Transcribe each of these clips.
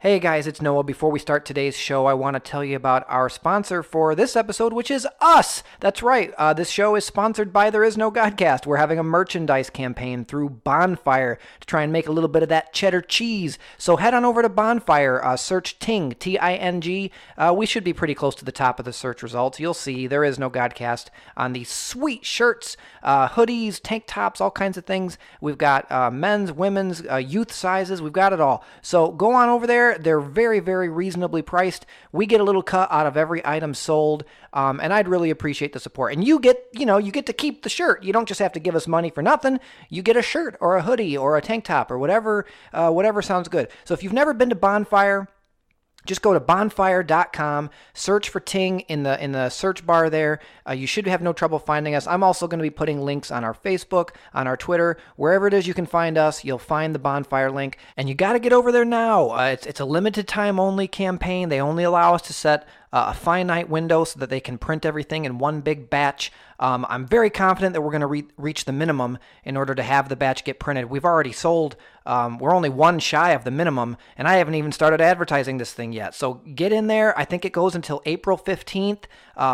Hey guys, it's Noah. Before we start today's show, I want to tell you about our sponsor for this episode, which is us. That's right. This show is sponsored by There Is No Godcast. We're having a merchandise campaign through Bonfire to try and make a little bit of that cheddar cheese. So head on over to Bonfire, search Ting, T-I-N-G. We should be pretty close to the top of the search results. You'll see There Is No Godcast on these sweet shirts, hoodies, tank tops, all kinds of things. We've got men's, women's, youth sizes. We've got it all. So go on over there. They're very, very reasonably priced. We get a little cut out of every item sold, and I'd really appreciate the support. And you get to keep the shirt. You don't just have to give us money for nothing. You get a shirt or a hoodie or a tank top or whatever sounds good. So if you've never been to Bonfire, just go to bonfire.com, search for Ting in the search bar there. You should have no trouble finding us. I'm also going to be putting links on our Facebook, on our Twitter, wherever it is you can find us. You'll find the Bonfire link, and you got to get over there now. It's a limited time only campaign. They only allow us to set a finite window so that they can print everything in one big batch. I'm very confident that we're going to reach the minimum in order to have the batch get printed. We've already sold. We're only one shy of the minimum, and I haven't even started advertising this thing yet. So get in there. I think it goes until April 15th.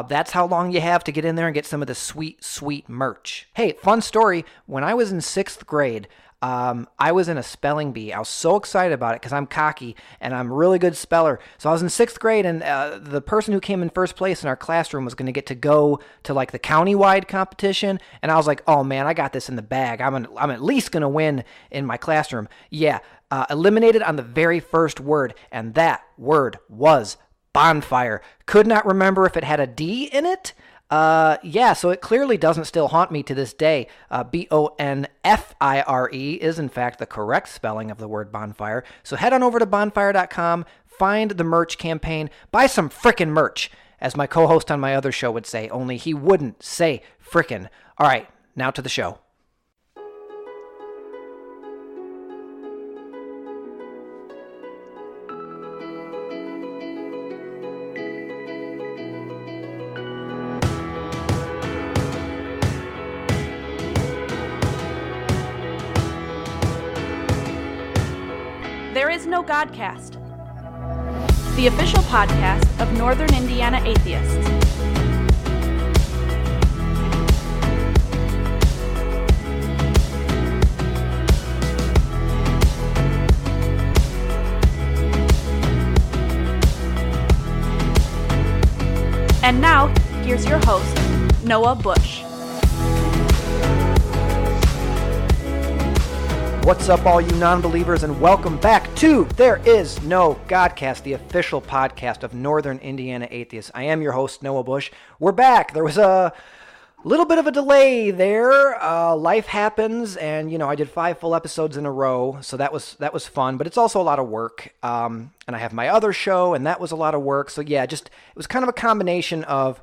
That's how long you have to get in there and get some of the sweet, sweet merch. Hey, fun story. When I was in 6th grade, I was in a spelling bee. I was so excited about it because I'm cocky and I'm a really good speller. So I was in 6th grade, and the person who came in first place in our classroom was going to get to go to like the county-wide competition. And I was like, oh man, I got this in the bag. I'm at least going to win in my classroom. Yeah, eliminated on the very first word, and that word was bonfire. Could not remember if it had a D in it. Yeah, so it clearly doesn't still haunt me to this day. Bonfire is in fact the correct spelling of the word bonfire. So head on over to bonfire.com, find the merch campaign, buy some frickin' merch, as my co-host on my other show would say, only he wouldn't say frickin'. All right, now to the show. There Is No Godcast, the official podcast of Northern Indiana Atheists. And now, here's your host, Noah Bush. What's up, all you non-believers, and welcome back to There Is No Godcast, the official podcast of Northern Indiana Atheists. I am your host, Noah Bush. We're back. There was a little bit of a delay there. Life happens, and I did 5 full episodes in a row, so that was fun. But it's also a lot of work. And I have my other show, and that was a lot of work. So yeah, it was kind of a combination of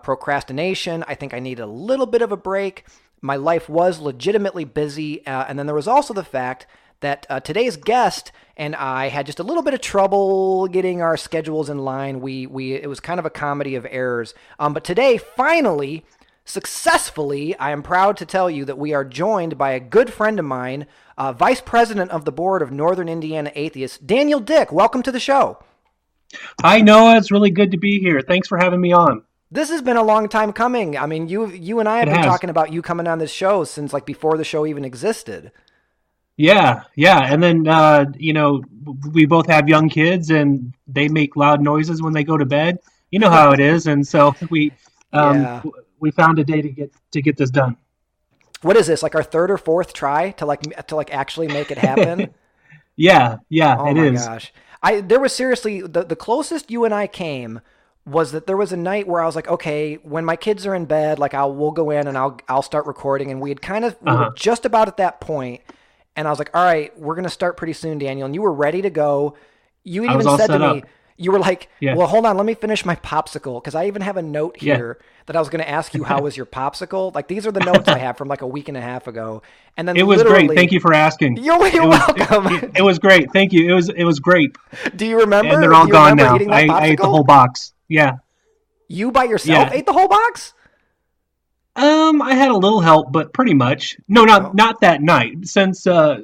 procrastination. I think I needed a little bit of a break. My life was legitimately busy, and then there was also the fact that today's guest and I had just a little bit of trouble getting our schedules in line. It was kind of a comedy of errors. But today, finally, successfully, I am proud to tell you that we are joined by a good friend of mine, Vice President of the Board of Northern Indiana Atheists, Daniel Dick. Welcome to the show. Hi, Noah. It's really good to be here. Thanks for having me on. This has been a long time coming. I mean, you and I have been talking about you coming on this show since like before the show even existed. Yeah. And then, we both have young kids and they make loud noises when they go to bed. You know how it is. And so we found a day to get this done. What is this? Like our 3rd or 4th try to actually make it happen? Yeah, oh it my is. Gosh. There was seriously the closest you and I came was that there was a night where I was like, okay, when my kids are in bed, like we'll go in and I'll start recording, and we were just about at that point, and I was like, all right, we're gonna start pretty soon, Daniel, and you were ready to go. You even said to me, you were like, well, hold on, let me finish my popsicle, because I even have a note here that I was going to ask you, how was your popsicle? Like, these are the notes I have from like a week and a half ago. And then it was great. Thank you for asking. You're welcome. It was great. Thank you. It was great. Do you remember? And they're all gone now. I ate the whole box. Yeah. You by yourself ate the whole box? I had a little help, but pretty much. No, not that night. Since a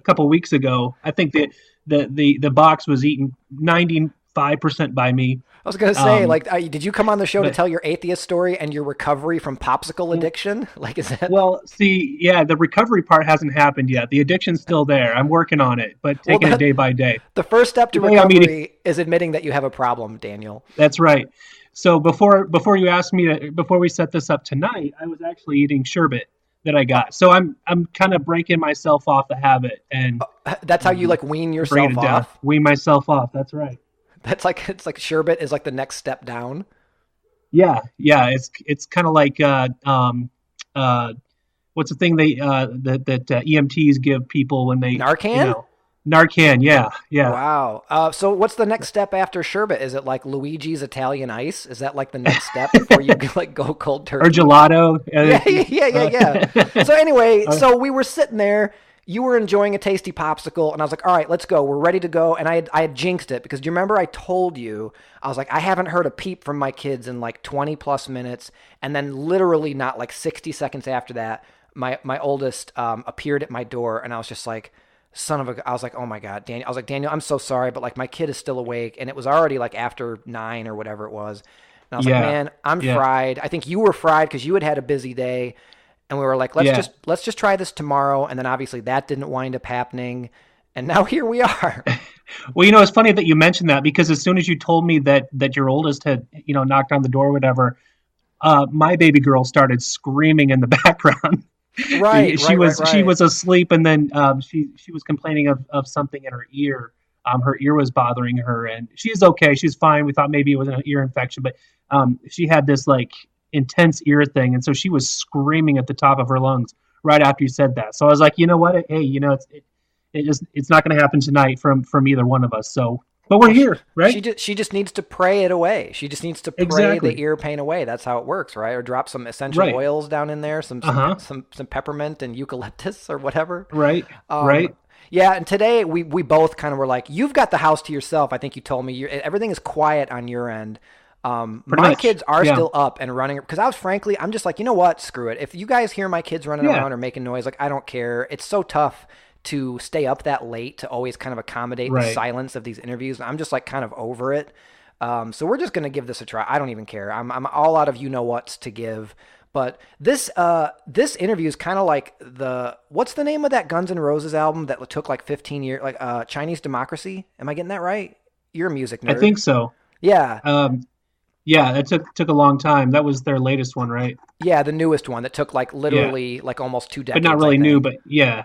couple of weeks ago, I think that the box was eaten 95% by me. I was going to say, did you come on the show to tell your atheist story and your recovery from popsicle addiction? Like, is that? Well, see, yeah, the recovery part hasn't happened yet. The addiction's still there. I'm working on it, but taking it day by day. The first step to recovery is admitting that you have a problem, Daniel. That's right. So before we set this up tonight, I was actually eating sherbet that I got. So I'm kind of breaking myself off the habit, and that's how you like wean yourself off. Wean myself off. That's right. It's like sherbet is like the next step down. Yeah. It's kind of like what's the thing that EMTs give people when they Narcan? Narcan, yeah. Wow. So what's the next step after sherbet? Is it like Luigi's Italian ice? Is that like the next step before you like go cold turkey? Or gelato? Yeah. So anyway, so we were sitting there. You were enjoying a tasty popsicle, and I was like, all right, let's go. We're ready to go. And I had jinxed it because do you remember I told you, I was like, I haven't heard a peep from my kids in like 20 plus minutes. And then literally not like 60 seconds after that, my oldest appeared at my door, and I was just like, I was like, oh my God, Daniel. I was like, Daniel, I'm so sorry, but like my kid is still awake. And it was already like after 9 or whatever it was. And I was like, man, I'm fried. I think you were fried because you had a busy day. And we were like, let's just try this tomorrow. And then obviously that didn't wind up happening. And now here we are. Well, it's funny that you mentioned that because as soon as you told me that your oldest had, knocked on the door or whatever, my baby girl started screaming in the background. Right. She was asleep, and then she was complaining of something in her ear. Her ear was bothering her, and she's okay. She's fine. We thought maybe it was an ear infection, but she had this like intense ear thing, and so she was screaming at the top of her lungs right after you said that. So I was like, you know what? Hey, it's not going to happen tonight from either one of us. So, but we're here, right? She just needs to pray it away. She just needs to pray the ear pain away. That's how it works, right? Or drop some essential oils down in there, some peppermint and eucalyptus or whatever. Right. Yeah, and today we both kind of were like, you've got the house to yourself. I think you told me everything is quiet on your end. My kids are still up and running because I'm just like, you know what? Screw it. If you guys hear my kids running around or making noise, like I don't care. It's so tough to stay up that late to always kind of accommodate the silence of these interviews. I'm just like kind of over it. So we're just going to give this a try. I don't even care. I'm all out of you-know-whats to give. But this interview is kind of like what's the name of that Guns N' Roses album that took like 15 years, like Chinese Democracy? Am I getting that right? You're a music nerd. I think so. Yeah. Yeah, it took a long time. That was their latest one, right? Yeah, the newest one that took like literally like almost 2 decades. But not really new, but yeah.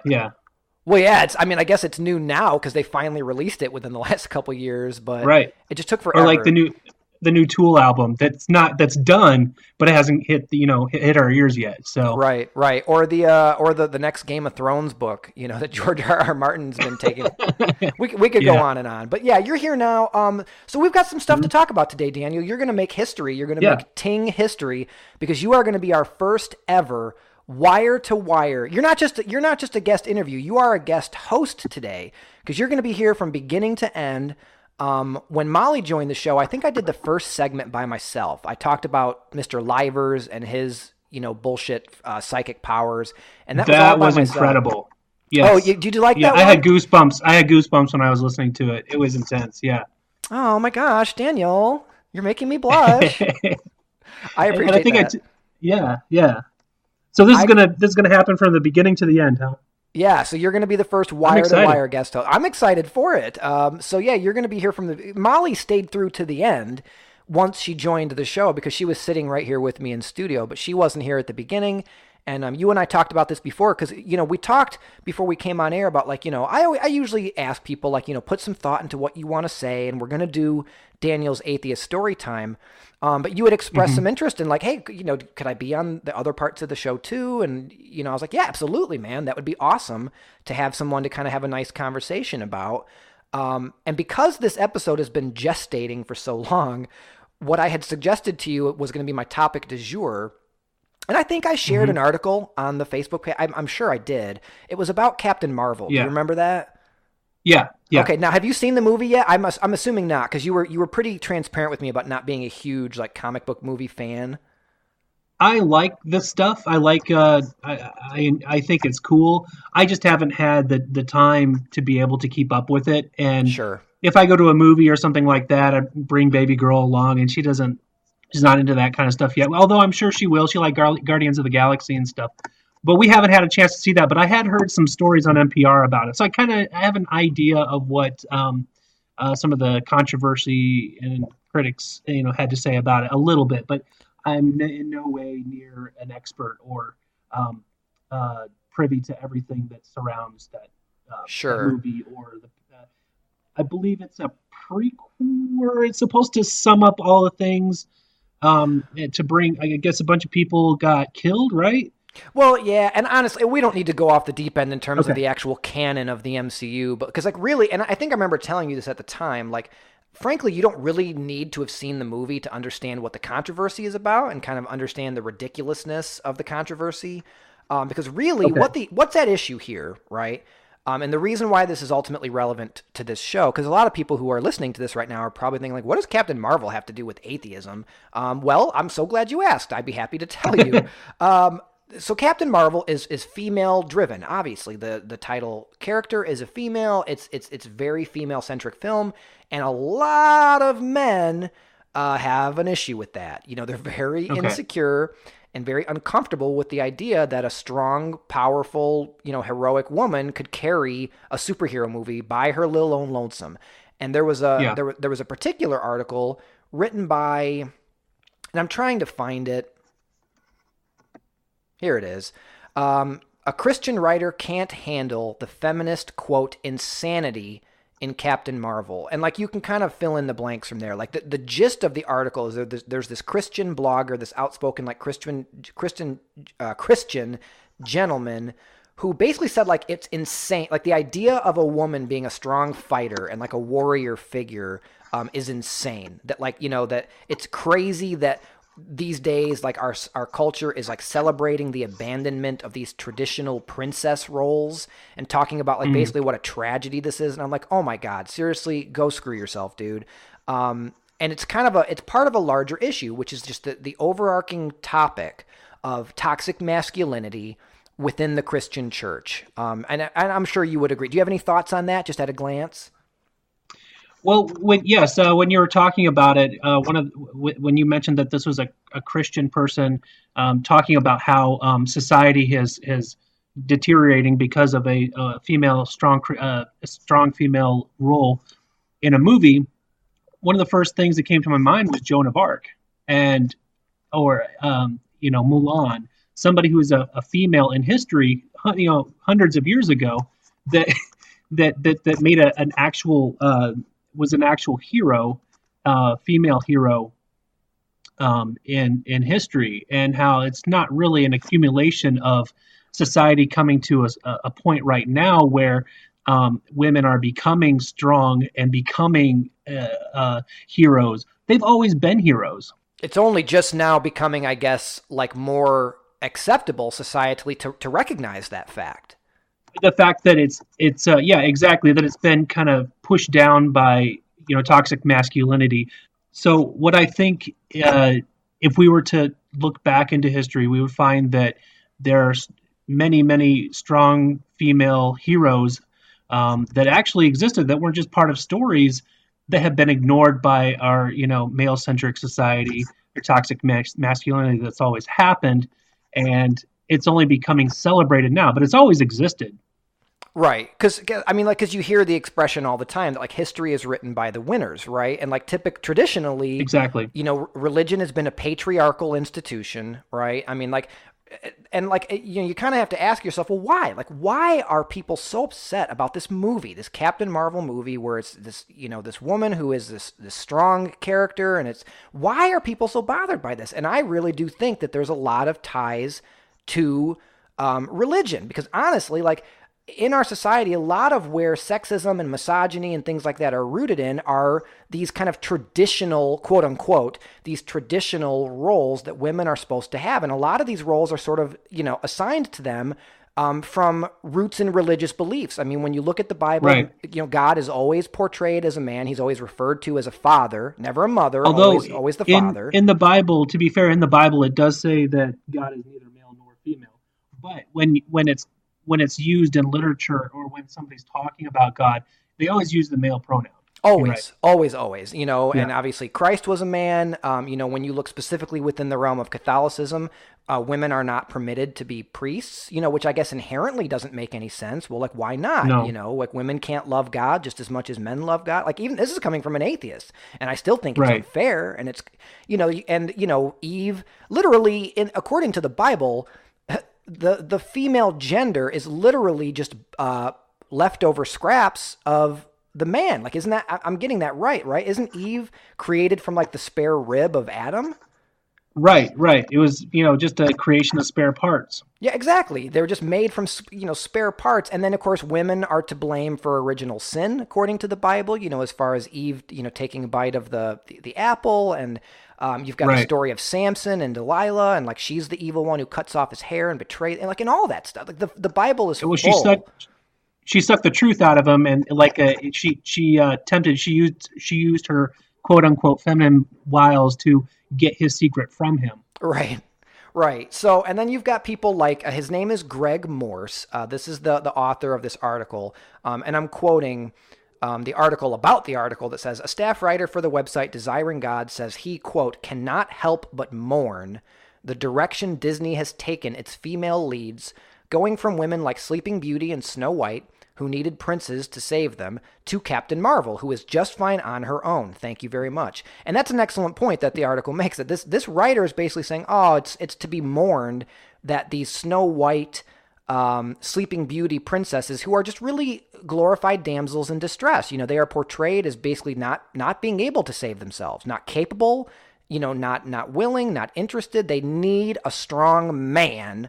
Well, yeah, I guess it's new now because they finally released it within the last couple years, but it just took forever. Or like the new Tool album that's done, but it hasn't hit our ears yet. So right, or the next Game of Thrones book, that George R.R. Martin's been taking. we could go on and on, but yeah, you're here now. So we've got some stuff to talk about today, Daniel. You're going to make history. You're going to make Ting history because you are going to be our first ever wire to wire. You're not just a guest interview. You are a guest host today because you're going to be here from beginning to end. When Molly joined the show, I think I did the first segment by myself. I talked about Mr. Livers and his, bullshit psychic powers, and that was incredible. Yes. Oh, did you like that? Yeah, I had goosebumps when I was listening to it. It was intense. Yeah. Oh my gosh, Daniel, you're making me blush. I appreciate that. Yeah. So this is gonna happen from the beginning to the end, huh? Yeah, so you're going to be the first wire-to-wire guest host. I'm excited for it. So yeah, you're going to be here from Molly stayed through to the end once she joined the show because she was sitting right here with me in studio, but she wasn't here at the beginning. And you and I talked about this before because, we talked before we came on air about I usually ask people put some thought into what you want to say, and we're going to do Daniel's Atheist Story Time. But you had expressed some interest in hey, could I be on the other parts of the show too? And, I was like, yeah, absolutely, man. That would be awesome to have someone to kind of have a nice conversation about. And because this episode has been gestating for so long, what I had suggested to you was going to be my topic du jour. And I think I shared an article on the Facebook page. I'm sure I did. It was about Captain Marvel. Do you remember that? Yeah. Okay. Now, have you seen the movie yet? I'm assuming not, because you were pretty transparent with me about not being a huge comic book movie fan. I like this stuff. I like. I think it's cool. I just haven't had the time to be able to keep up with it. And Sure. if I go to a movie or something like that, I bring baby girl along, and she's not into that kind of stuff yet. Although I'm sure she will. She like Guardians of the Galaxy and stuff. But we haven't had a chance to see that. But I had heard some stories on NPR about it, so I have an idea of what some of the controversy and critics had to say about it a little bit. But I'm in no way near an expert or privy to everything that surrounds that Sure. movie or the. I believe it's a prequel where it's supposed to sum up all the things to bring. I guess a bunch of people got killed, right? Well, yeah, and honestly, we don't need to go off the deep end in terms of Okay. the actual canon of the MCU, but because like really, and I think I remember telling you this at the time, like frankly, you don't really need to have seen the movie to understand what the controversy is about and kind of understand the ridiculousness of the controversy, because really, Okay. what's at issue here, right? And the reason why this is ultimately relevant to this show, because a lot of people who are listening to this right now are probably thinking, like, what does Captain Marvel have to do with atheism? Well, I'm so glad you asked. I'd be happy to tell you. So Captain Marvel is female driven. Obviously, the title character is a female. It's very female centric film, and a lot of men have an issue with that. You know, they're very Okay. insecure and very uncomfortable with the idea that a strong, powerful, heroic woman could carry a superhero movie by her little own lonesome. And there was a Yeah. there was a particular article written by, and I'm trying to find it. Here it is. A Christian writer can't handle the feminist, quote, insanity in Captain Marvel. And like you can kind of fill in the blanks from there. Like the gist of the article is there's this Christian blogger, this outspoken like Christian gentleman who basically said like it's insane. Like the idea of a woman being a strong fighter and like a warrior figure is insane. That like, that it's crazy that these days, like our culture is like celebrating the abandonment of these traditional princess roles and talking about like basically what a tragedy this is. And I'm like, oh my God, seriously, go screw yourself, dude. And it's it's part of a larger issue, which is just the overarching topic of toxic masculinity within the Christian church. And I'm sure you would agree. Do you have any thoughts on that, just at a glance? Well, when you were talking about it, when you mentioned that this was a Christian person talking about how society is deteriorating because of a strong female role in a movie, one of the first things that came to my mind was Joan of Arc, or Mulan, somebody who is a female in history, hundreds of years ago, that that made an actual was an actual hero, female hero in history, and how it's not really an accumulation of society coming to a point right now where women are becoming strong and becoming heroes. They've always been heroes. It's only just now becoming, I guess, like more acceptable societally to recognize that fact. The fact that it's yeah, exactly, that it's been kind of pushed down by toxic masculinity. So what I think, if we were to look back into history, we would find that there's many strong female heroes that actually existed, that weren't just part of stories that have been ignored by our male centric society or toxic masculinity that's always happened, and it's only becoming celebrated now, but it's always existed. Right. Because you hear the expression all the time that like history is written by the winners, right? And like traditionally, Exactly. Religion has been a patriarchal institution, right? I mean, like, and like, you kind of have to ask yourself, well, why? Like, why are people so upset about this movie, this Captain Marvel movie, where it's this, this woman who is this strong character, and why are people so bothered by this? And I really do think that there's a lot of ties to religion, because honestly, like, in our society, a lot of where sexism and misogyny and things like that are rooted in are these kind of traditional, quote unquote, these traditional roles that women are supposed to have. And a lot of these roles are sort of, assigned to them from roots in religious beliefs. I mean, when you look at the Bible, Right. God is always portrayed as a man. He's always referred to as a father, never a mother, Although always the father. in the Bible, to be fair, in the Bible it does say that God is neither male nor female. But when it's used in literature or when somebody's talking about God, they always use the male pronoun. Always, always, and Yeah. obviously Christ was a man. When you look specifically within the realm of Catholicism, women are not permitted to be priests, which I guess inherently doesn't make any sense. Well, like, why not? No. Like women can't love God just as much as men love God. Like, even this is coming from an atheist, and I still think it's Right. unfair. And it's, Eve, literally, according to the Bible, the female gender is literally just leftover scraps of the man. Like, isn't that, I'm getting that right? Isn't Eve created from like the spare rib of Adam? Right. It was, just a creation of spare parts. Yeah, exactly. They were just made from, spare parts. And then, of course, women are to blame for original sin, according to the Bible, as far as Eve, taking a bite of the apple. And you've got the story of Samson and Delilah, and like she's the evil one who cuts off his hair and betrays, and like, and all that stuff. Like the Bible is full. She sucked the truth out of him, and like she used her quote unquote feminine wiles to get his secret from him. Right. So, and then you've got people like his name is Greg Morse. This is the author of this article, and I'm quoting the article about the article that says, a staff writer for the website Desiring God says he, quote, cannot help but mourn the direction Disney has taken its female leads, going from women like Sleeping Beauty and Snow White, who needed princes to save them, to Captain Marvel, who is just fine on her own. Thank you very much. And that's an excellent point that the article makes, that this writer is basically saying, it's to be mourned that these Snow White, Sleeping Beauty princesses, who are just really glorified damsels in distress, they are portrayed as basically not being able to save themselves, not capable, not willing, not interested. They need a strong man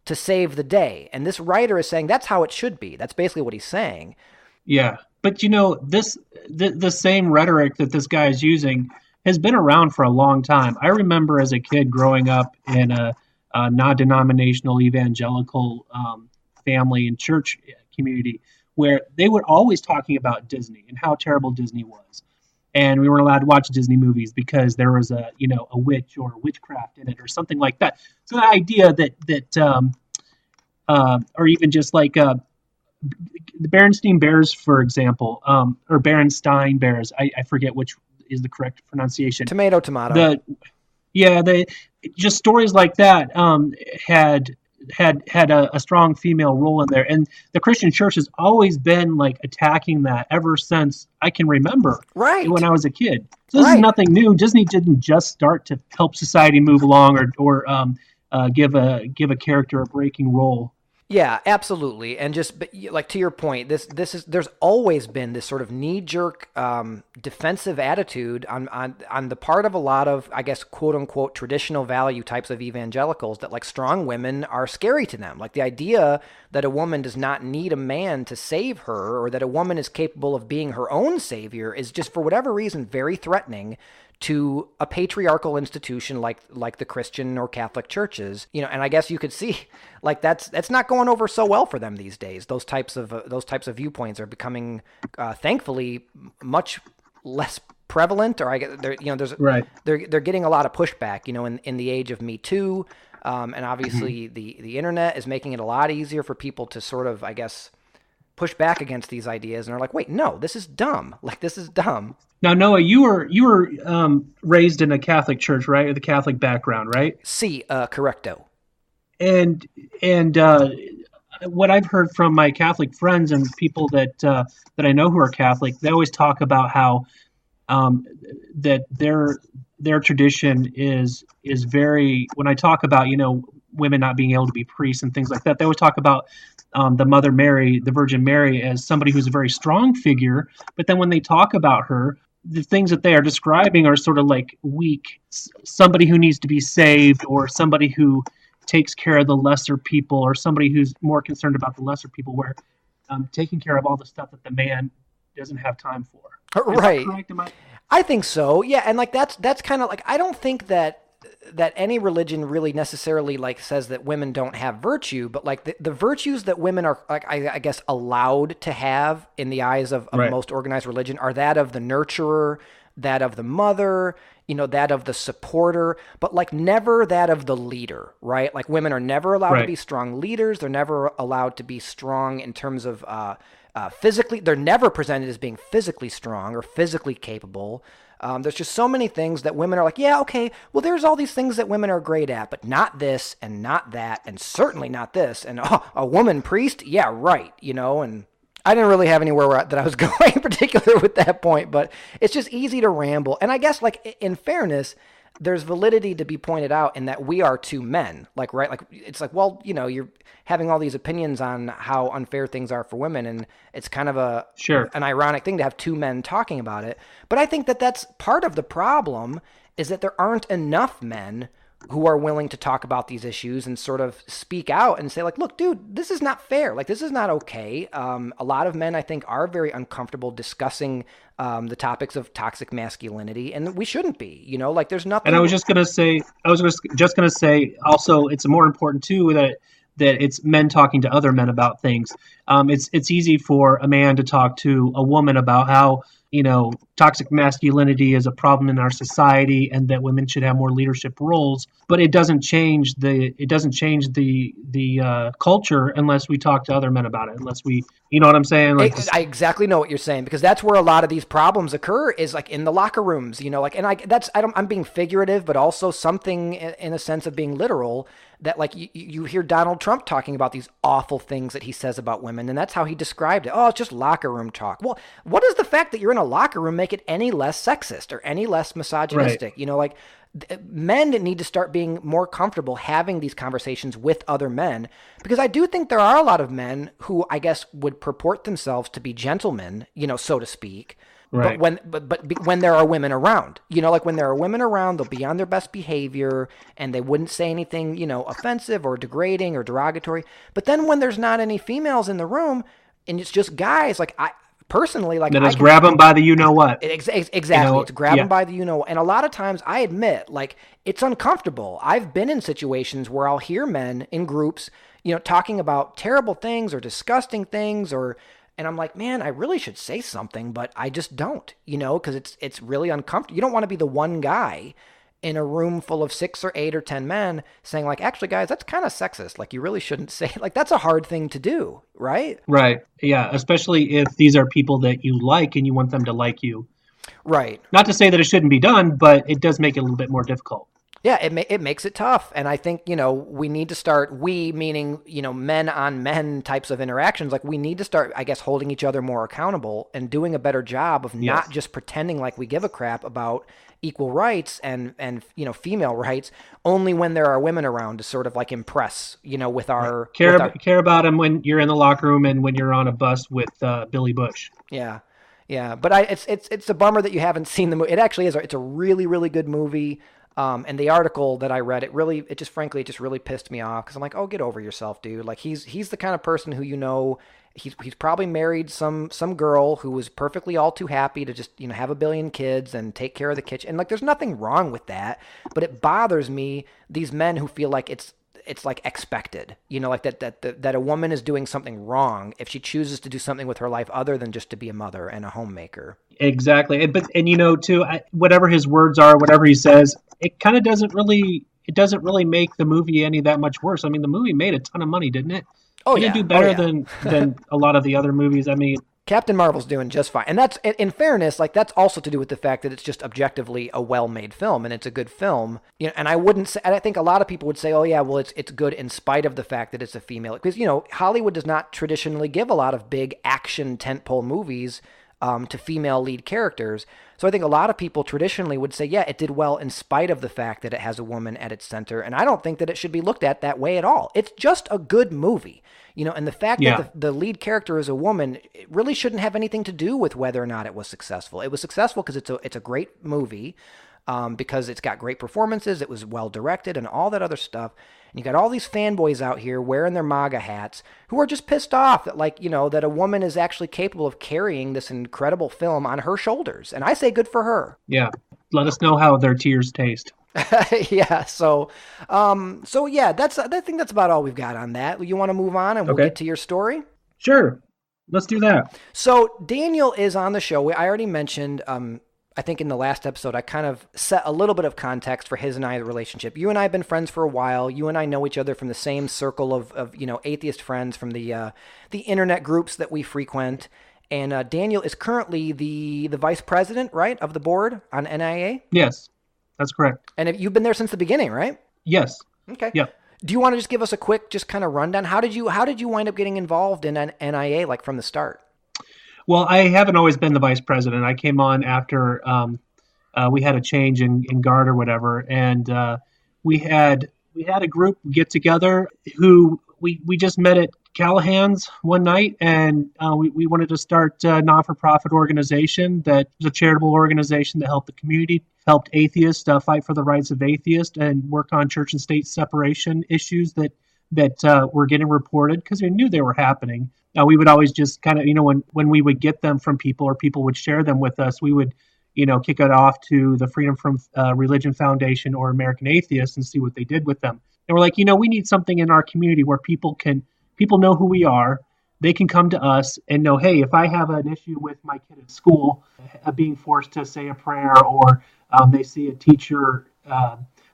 to save the day. And this writer is saying that's how it should be. That's basically what he's saying. Yeah. But the same rhetoric that this guy is using has been around for a long time. I remember as a kid growing up in a non-denominational evangelical family and church community where they were always talking about Disney and how terrible Disney was. And we weren't allowed to watch Disney movies because there was a witch or witchcraft in it or something like that. So the idea that or even just like the Berenstain Bears, for example, or Berenstain Bears, I forget which is the correct pronunciation. Tomato. Just stories like that had a strong female role in there, and the Christian church has always been like attacking that ever since I can remember. Right. When I was a kid, so this is nothing new. Disney didn't just start to help society move along or give a character a breaking role. Yeah, absolutely. And just like to your point, there's always been this sort of knee-jerk defensive attitude on the part of a lot of, I guess, quote unquote traditional value types of evangelicals, that like strong women are scary to them. Like the idea that a woman does not need a man to save her, or that a woman is capable of being her own savior, is just for whatever reason very threatening to a patriarchal institution like the Christian or Catholic churches, and I guess you could see like that's not going over so well for them these days. Those types of viewpoints are becoming, thankfully, much less prevalent, or I guess they're getting a lot of pushback, in the age of Me Too, and obviously the internet is making it a lot easier for people to sort of, I guess, push back against these ideas, and are like, wait, no, this is dumb. Like, this is dumb. Now, Noah, you were raised in a Catholic church, right? Or the Catholic background, right? Sí, correcto. And what I've heard from my Catholic friends and people that I know who are Catholic, they always talk about how that their tradition is very. When I talk about women not being able to be priests and things like that, they always talk about the Mother Mary, the Virgin Mary, as somebody who's a very strong figure. But then when they talk about her, the things that they are describing are sort of like weak, somebody who needs to be saved, or somebody who takes care of the lesser people, or somebody who's more concerned about the lesser people, where taking care of all the stuff that the man doesn't have time for. Right. Is that correct? I think so. Yeah. And like, that's kind of like, I don't think that that any religion really necessarily like says that women don't have virtue, but like the virtues that women are like, I guess, allowed to have in the eyes of most organized religion are that of the nurturer, that of the mother, that of the supporter, but like never that of the leader, right? Like women are never allowed to be strong leaders. They're never allowed to be strong in terms of physically. They're never presented as being physically strong or physically capable. There's just so many things that women are like, yeah, okay, well, there's all these things that women are great at, but not this and not that, and certainly not this. And a woman priest? Yeah, right, and I didn't really have anywhere that I was going in particular with that point, but it's just easy to ramble. And I guess, like, in fairness, there's validity to be pointed out in that we are two men, like, right? Like, it's like, well, you're having all these opinions on how unfair things are for women, and it's kind of an ironic thing to have two men talking about it. But I think that that's part of the problem, is that there aren't enough men who are willing to talk about these issues and sort of speak out and say, like, look, dude, this is not fair. Like, this is not okay. A lot of men, I think, are very uncomfortable discussing the topics of toxic masculinity, and we shouldn't be, like there's nothing. And I was just going to say also, it's more important too that it's men talking to other men about things. It's easy for a man to talk to a woman about how, toxic masculinity is a problem in our society and that women should have more leadership roles, but it doesn't change the culture unless we talk to other men about it, unless we, you know what I'm saying? Like, I exactly know what you're saying, because that's where a lot of these problems occur, is like in the locker rooms, like, and I'm being figurative, but also something in a sense of being literal, that like you hear Donald Trump talking about these awful things that he says about women, and that's how he described it. Oh, it's just locker room talk. Well, what does the fact that you're in a locker room make it any less sexist or any less misogynistic? Right. Like men need to start being more comfortable having these conversations with other men, because I do think there are a lot of men who I guess would purport themselves to be gentlemen, so to speak. Right. But when there are women around, like when there are women around, they'll be on their best behavior and they wouldn't say anything, offensive or degrading or derogatory. But then when there's not any females in the room and it's just guys, like I personally, like, then it's grab them by the what. Exactly. It's grab them by the what. And a lot of times I admit, like, it's uncomfortable. I've been in situations where I'll hear men in groups, talking about terrible things or disgusting things, and I'm like, man, I really should say something, but I just don't, because it's really uncomfortable. You don't want to be the one guy in a room full of 6 or 8 or 10 men saying, like, actually, guys, that's kind of sexist. Like, you really shouldn't say, like, that's a hard thing to do, right? Right. Yeah. Especially if these are people that you like and you want them to like you. Right. Not to say that it shouldn't be done, but it does make it a little bit more difficult. Yeah, it makes it tough. And I think, we need to start, meaning, men on men types of interactions, like we need to start, I guess, holding each other more accountable and doing a better job of not just pretending like we give a crap about equal rights and female rights only when there are women around to sort of like impress, with our... Care about them when you're in the locker room and when you're on a bus with Billy Bush. Yeah. Yeah. But it's a bummer that you haven't seen the movie. It actually is. It's a really, really good movie. And the article that I read, it just really pissed me off, because I'm like, oh, get over yourself, dude. Like he's the kind of person who, he's probably married some girl who was perfectly all too happy to just, have a billion kids and take care of the kitchen. And like, there's nothing wrong with that, but it bothers me, these men who feel like it's like expected, like that a woman is doing something wrong if she chooses to do something with her life other than just to be a mother and a homemaker. Exactly. And too, whatever his words are, whatever he says, it kind of doesn't really make the movie any that much worse. I mean, the movie made a ton of money, didn't it? Oh, Did it do better than a lot of the other movies? I mean, Captain Marvel's doing just fine. And that's, in fairness, like that's also to do with the fact that it's just objectively a well-made film, and it's a good film. And I wouldn't say, and I think a lot of people would say, oh yeah, well it's good in spite of the fact that it's a female, because Hollywood does not traditionally give a lot of big action tentpole movies to female lead characters. So I think a lot of people traditionally would say, yeah, it did well in spite of the fact that it has a woman at its center. And I don't think that it should be looked at that way at all. It's just a good movie, and the fact that the lead character is a woman, it really shouldn't have anything to do with whether or not it was successful. It was successful because it's a great movie, because it's got great performances, it was well directed and all that other stuff. And you got all these fanboys out here wearing their MAGA hats who are just pissed off that, like, that a woman is actually capable of carrying this incredible film on her shoulders. And I say good for her. Yeah. Let us know how their tears taste. Yeah. So yeah, I think that's about all we've got on that. You want to move on and we'll Okay. get to your story? Sure. Let's do that. So Daniel is on the show. I already mentioned, I think in the last episode, I kind of set a little bit of context for his and I relationship. You and I have been friends for a while. You and I know each other from the same circle of atheist friends from the internet groups that we frequent. And Daniel is currently the vice president, right, of the board on NIA. Yes, that's correct. And you've been there since the beginning, right? Yes. Okay. Yep. Do you want to just give us a quick, just kind of rundown? How did you wind up getting involved in an NIA, like from the start? Well, I haven't always been the vice president. I came on after we had a change in guard or whatever, and we had a group get together who we just met at Callahan's one night, and we wanted to start a not-for-profit organization that was a charitable organization that helped the community, helped atheists fight for the rights of atheists, and work on church and state separation issues that were getting reported because we knew they were happening. We would always just kind of, when we would get them from people or people would share them with us, we would, kick it off to the Freedom from Religion Foundation or American Atheists and see what they did with them. And we're like, we need something in our community where people know who we are. They can come to us and know, hey, if I have an issue with my kid at school being forced to say a prayer, or they see a teacher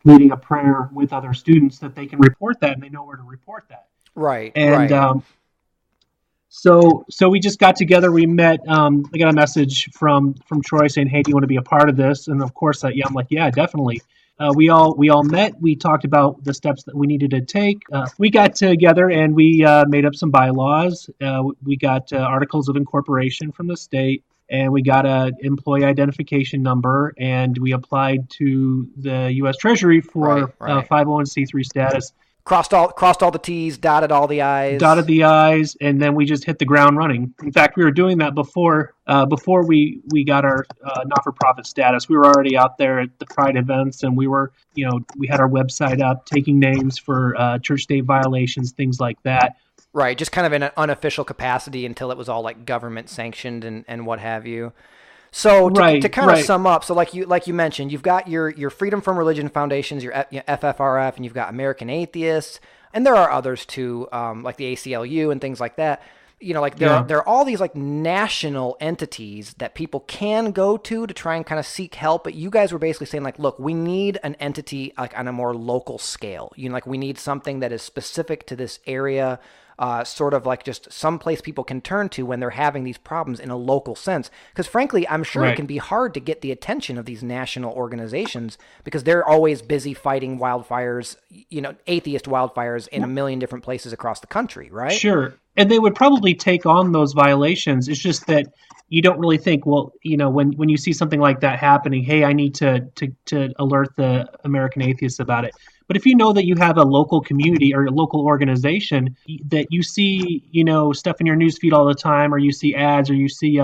leading a prayer with other students, that they can report that and they know where to report that. Right. And right. So we just got together. We met. I got a message from Troy saying, "Hey, do you want to be a part of this?" And of course, I'm like, "Yeah, definitely." We all met. We talked about the steps that we needed to take. We got together and we made up some bylaws. We got articles of incorporation from the state, and we got a employee identification number, and we applied to the U.S. Treasury for 501c3 status. Crossed all the T's, dotted all the I's. Dotted the I's, and then we just hit the ground running. In fact, we were doing that before we got our not-for-profit status. We were already out there at the Pride events, and we were, we had our website up, taking names for church-state violations, things like that. Right, just kind of in an unofficial capacity until it was all like government sanctioned and what have you. So to kind of sum up, so like you mentioned, you've got your Freedom from Religion Foundations, your FFRF, and you've got American Atheists, and there are others too, like the ACLU and things like that. There are all these like national entities that people can go to try and kind of seek help. But you guys were basically saying like, look, we need an entity like on a more local scale. Like we need something that is specific to this area. Sort of like just some place people can turn to when they're having these problems in a local sense. Because frankly, I'm sure it can be hard to get the attention of these national organizations because they're always busy fighting wildfires, atheist wildfires in a million different places across the country, right? Sure. And they would probably take on those violations. It's just that you don't really think, well, when you see something like that happening, hey, I need to alert the American Atheists about it. But if you know that you have a local community or a local organization that you see, stuff in your newsfeed all the time, or you see ads, or you see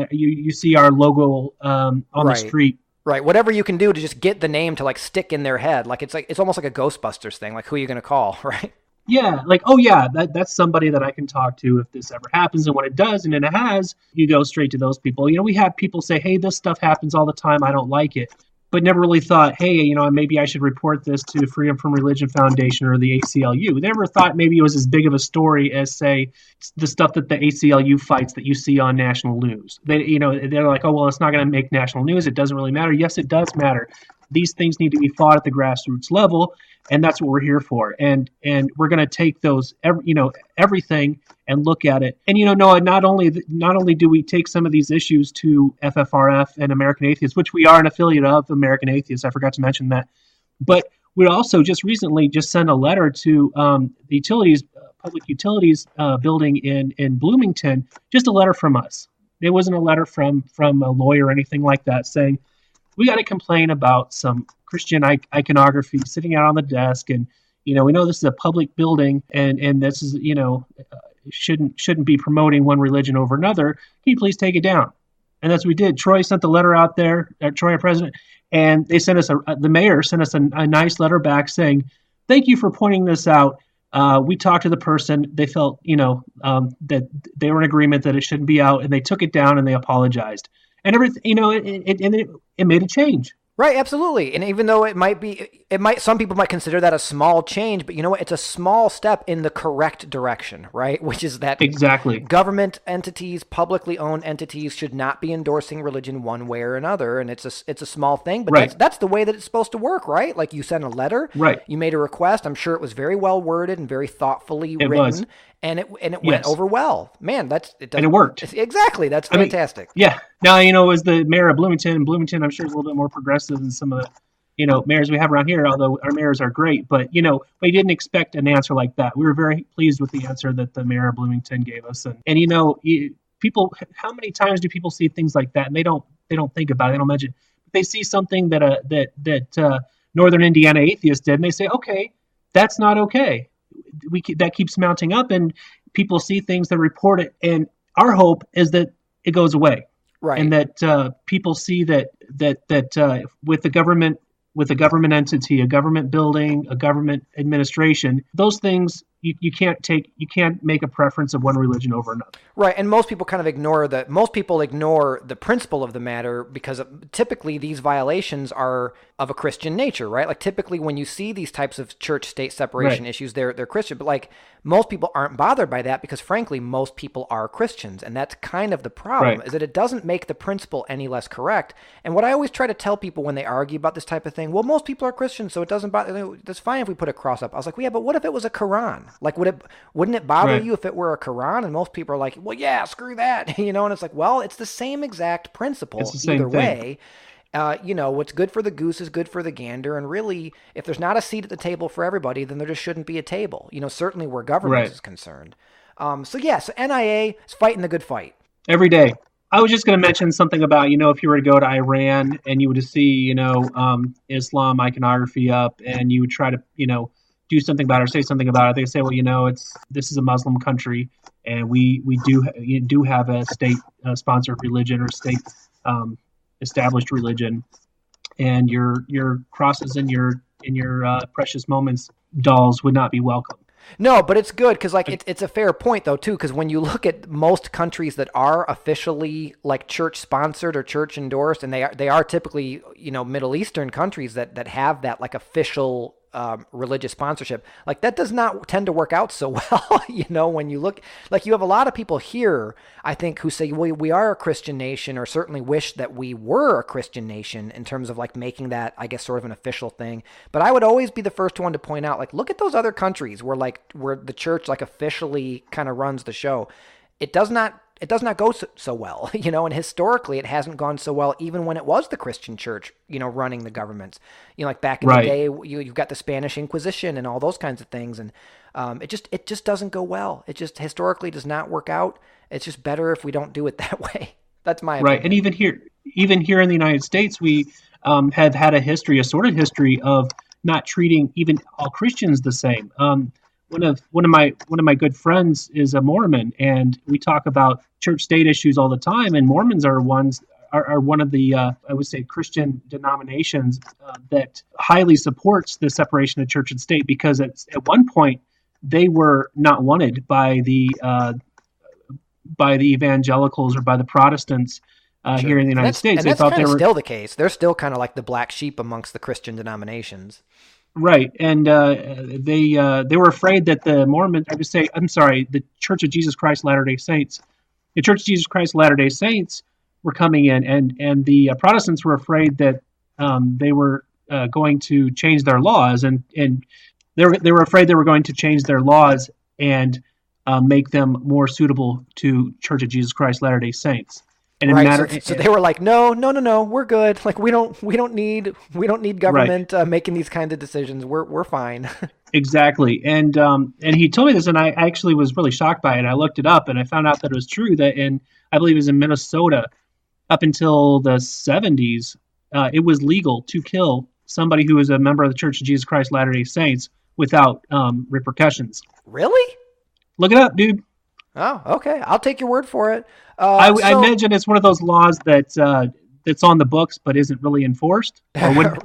you see our logo on the street. Right. Whatever you can do to just get the name to like stick in their head. Like it's almost like a Ghostbusters thing. Like who are you going to call, right? Yeah, like, oh yeah, that's somebody that I can talk to if this ever happens. And when it does, and it has, you go straight to those people. We have people say, hey, this stuff happens all the time, I don't like it. But never really thought, hey, maybe I should report this to Freedom from Religion Foundation or the ACLU. They never thought maybe it was as big of a story as, say, the stuff that the ACLU fights that you see on national news. They're like, oh, well, it's not going to make national news. It doesn't really matter. Yes, it does matter. These things need to be fought at the grassroots level, and that's what we're here for. And we're going to take those, everything and look at it. And Noah, not only do we take some of these issues to FFRF and American Atheists, which we are an affiliate of American Atheists, I forgot to mention that, but we also just recently sent a letter to the public utilities building in Bloomington, just a letter from us. It wasn't a letter from a lawyer or anything like that saying, we got to complain about some Christian iconography sitting out on the desk, and we know this is a public building, and this is shouldn't be promoting one religion over another. Can you please take it down? And that's what we did. Troy sent the letter out there, Troy, our president, and they sent us the mayor sent us a nice letter back saying, thank you for pointing this out. We talked to the person. They felt that they were in agreement that it shouldn't be out, and they took it down and they apologized. And everything, it made a change. Right, absolutely. And even though some people might consider that a small change, but you know what? It's a small step in the correct direction, right? Which is that Exactly. government entities, publicly owned entities should not be endorsing religion one way or another. And it's a small thing, but Right. that's the way that it's supposed to work, right? Like you sent a letter, Right. you made a request. I'm sure it was very well worded and very thoughtfully It written. was. And it went Yes. over well. Man, And it worked. Exactly. That's I mean, fantastic. yeah. Now, it was the mayor of Bloomington. And Bloomington, I'm sure, is a little bit more progressive than some of the, mayors we have around here, although our mayors are great. But, we didn't expect an answer like that. We were very pleased with the answer that the mayor of Bloomington gave us. And people, how many times do people see things like that? And they don't think about it. They don't mention it. They see something that Northern Indiana Atheists did, and they say, okay, that's not okay. That keeps mounting up, and people see things that report it. And our hope is that it goes away, Right. and that people see that with the government entity, a government building, a government administration, those things you can't make a preference of one religion over another. Right, and most people ignore the principle of the matter because typically these violations are of a Christian nature, right? Like typically when you see these types of church-state separation Right. issues, they're Christian, but like most people aren't bothered by that because frankly most people are Christians, and that's kind of the problem. Right. Is that it doesn't make the principle any less correct. And what I always try to tell people when they argue about this type of thing, well, most people are Christians, so it doesn't bother. That's fine if we put a cross up. I was like, well, yeah, but what if it was a Quran? Like, wouldn't it bother Right. you if it were a Quran? And most people are like, well, yeah, screw that, And it's like, well, it's the same exact principle It's the same either thing. way. What's good for the goose is good for the gander. And really, if there's not a seat at the table for everybody, then there just shouldn't be a table. Certainly where government Right. is concerned. So NIA is fighting the good fight. Every day. I was just going to mention something about, if you were to go to Iran and you were to see, Islam iconography up, and you would try to, do something about it or say something about it. They say, well, this is a Muslim country, and we do have a state sponsored religion or state established religion, and your crosses and your precious moments dolls would not be welcome. No, but it's good because it's a fair point though too, because when you look at most countries that are officially like church sponsored or church endorsed, and they are typically Middle Eastern countries that have that like official religious sponsorship, like that does not tend to work out so well. When you look, like you have a lot of people here, I think, who say we are a Christian nation, or certainly wish that we were a Christian nation in terms of like making that, I guess, sort of an official thing. But I would always be the first one to point out, like, look at those other countries where the church like officially kind of runs the show. It does not go so well, and historically it hasn't gone so well even when it was the Christian church, running the governments. Like back in Right. the day, you've got the Spanish Inquisition and all those kinds of things, and it just doesn't go well. It just historically does not work out. It's just better if we don't do it that way. That's my opinion. Right. And even here in the United States, we have had a sordid history of not treating even all Christians the same. One of my good friends is a Mormon, and we talk about church state issues all the time. And Mormons are one of the I would say Christian denominations that highly supports the separation of church and state, because at one point they were not wanted by the evangelicals or by the Protestants here in the United States. And that's kind of still the case. They're still kind of like the black sheep amongst the Christian denominations. Right, and they were afraid that the Church of Jesus Christ Latter-day Saints, the Church of Jesus Christ Latter-day Saints were coming in, and the Protestants were afraid that they were going to change their laws, and they were afraid they were going to change their laws and make them more suitable to Church of Jesus Christ Latter-day Saints. And right. So they were like, no, we're good. Like we don't need government making these kinds of decisions. We're fine. Exactly. And he told me this, and I actually was really shocked by it. I looked it up, and I found out that it was true that I believe it was in Minnesota, up until the 70s, it was legal to kill somebody who was a member of the Church of Jesus Christ Latter-day Saints without repercussions. Really? Look it up, dude. Oh, okay. I'll take your word for it. I imagine it's one of those laws that that's on the books but isn't really enforced. Or wouldn't,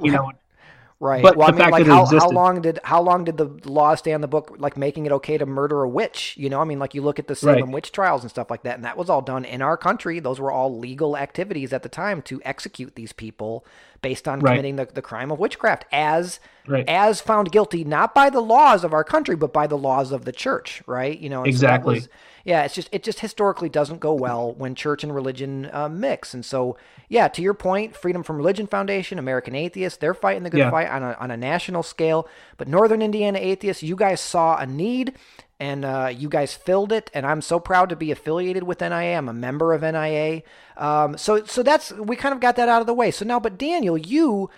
Right. But Well, the I mean, fact like that it existed. how long did the law stay on the book, like making it okay to murder a witch? You know, I mean, like you look at the Salem Right. witch trials and stuff like that, and that was all done in our country. Those were all legal activities at the time to execute these people based on Right. committing the crime of witchcraft Right. as found guilty, not by the laws of our country, but by the laws of the church, right? You know, and so that Exactly. was, yeah, it just historically doesn't go well when church and religion mix. And so, yeah, to your point, Freedom from Religion Foundation, American Atheists, they're fighting the good Yeah. fight on a national scale. But Northern Indiana Atheists, you guys saw a need and you guys filled it. And I'm so proud to be affiliated with NIA. I'm a member of NIA. So we kind of got that out of the way. So now, but Daniel, you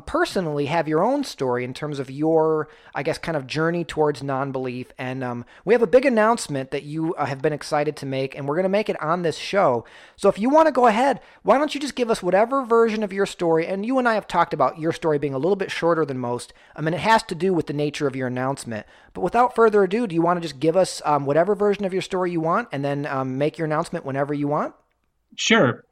personally have your own story in terms of your, I guess, kind of journey towards non-belief. And we have a big announcement that you have been excited to make, and we're going to make it on this show. So if you want to go ahead, why don't you just give us whatever version of your story? And you and I have talked about your story being a little bit shorter than most. I mean, it has to do with the nature of your announcement. But without further ado, do you want to just give us whatever version of your story you want, and then make your announcement whenever you want? Sure.